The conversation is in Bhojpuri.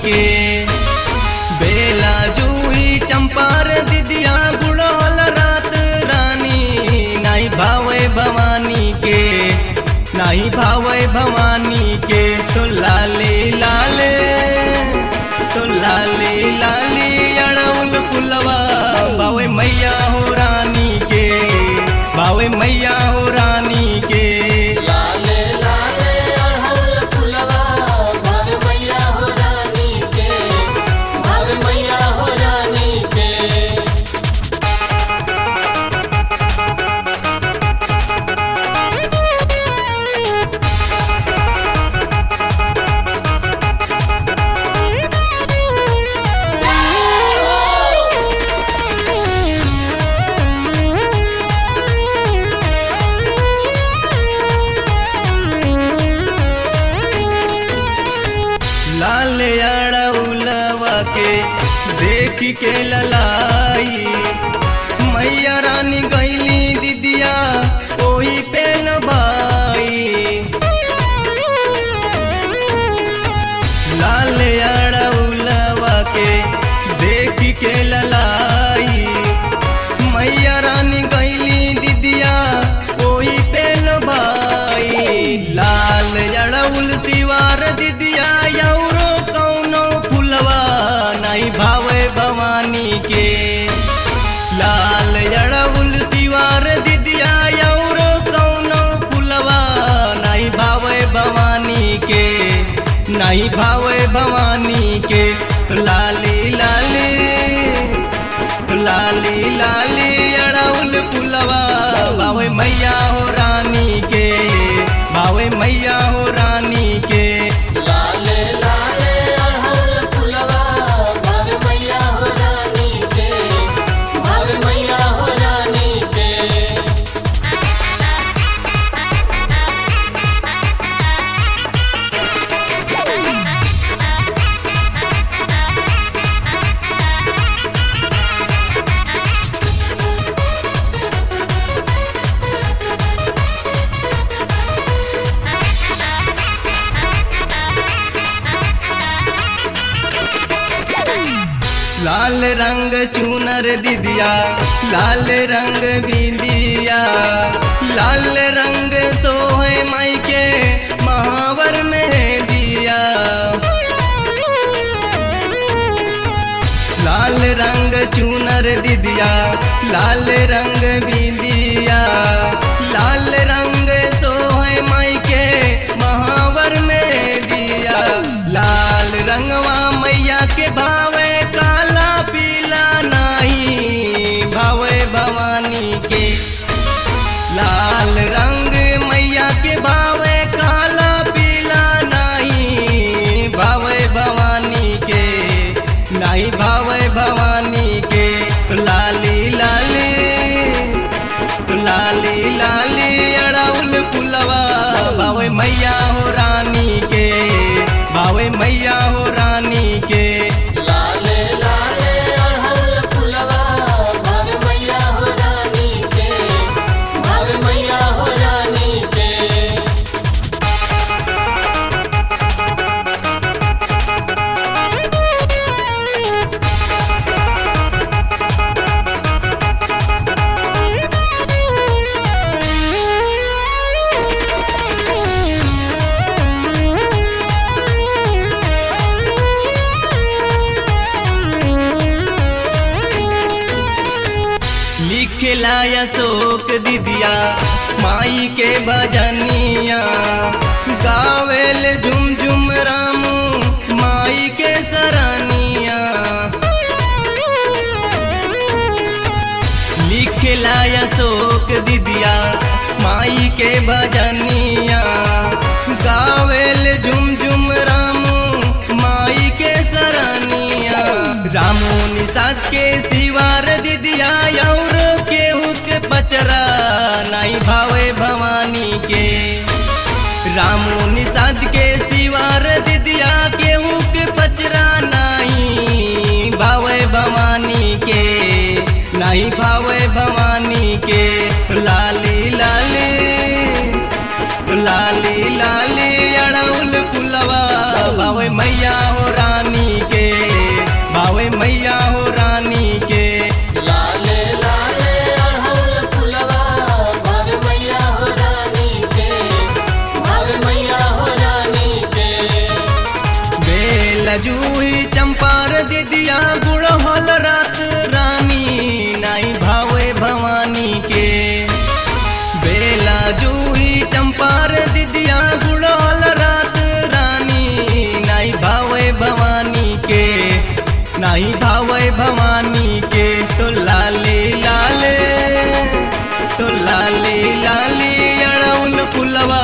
के। बेला जूही चंपार दिदिया गुड़हल रात रानी, नहीं भावे भवानी के, नहीं भावे भवानी के। तो लाले लाले, तो लाले लाले अड़उल फुलवा भावे मैया हो रानी के, भावे मैया हो रानी के। लाले लाले अड़हुल फुलवा भावे मैया हो रानी के, भावे मैया हो रानी के। लाल अड़उलवा के देख के ललाई, मैया रानी गईली दिदिया ओही पे न भाई। लाल अड़उलवा के देख के ललाई, मैया रानी गईली दिदिया ओही पे न भाई। लाल अड़उल सिवार दिदिया यौरो कौनो फुलवा नहीं भावे भवानी के। लाल अड़उल सिवार दिदिया यौरो कौनो फुलवा नहीं भावे भवानी के, नहीं भावे भवानी के। तो लाली लाली, तो लाली लाली अड़उल फुलवा भावे मैया हो रानी के, भावे मैया हो रानी के। लाले लाले अड़हुल फुलवा भावे मैया हो रानी के, भावे मैया हो रानी के। लाल रंग चूनर दिदिया, लाल रंग बिंदिया, लाल रंग सोहे माई के महावर में दिया। लाल रंग चूनर दिदिया, लाल रंग बिंदिया, लाल रंग सोहे माई के महावर में दिया। लाल रंगवा मैया के भावे काला पीला नहीं भावे भवानी के। लाल रंग मैया के भावे काला पीला नहीं भावे भवानी के, नहीं भावे भवानी के। तो लाली लाली, तो लाली लाली अड़उल फुलवा भावे मैया हो रानी के, भावे मैया हो रानी के। लाले लाले अड़हुल फुलवा भावे मैया हो रानी के, भावे मैया हो रानी के। लिखला अशोक दिदिया माई के भजनिया, गावेल झुम झुम रामू माई के सरानिया। लिखला अशोक दिदिया माई के भजनिया, गावेल झुम झुम रामू माई के सरानिया। रामू निषाद के सिवार दिदिया और केहू के पचरा नहीं भावे भवानी के। रामू निषाद के सिवार दिदिया केहू के पचरा नहीं भावे भवानी के, नहीं भावे भवानी के। लाली लाली, लाली लाली अड़उल फुलवा भावे मैया हो रानी बेला जूही चंपार दिदिया गुड़हल रात रानी नाई भावे भवानी के। बेला जूही चंपार दिदिया गुड़हल रात रानी नाई भावे भवानी के, नाई भावे भवानी के। तो लाले लाले तो लाले लाले अड़उल फुलवा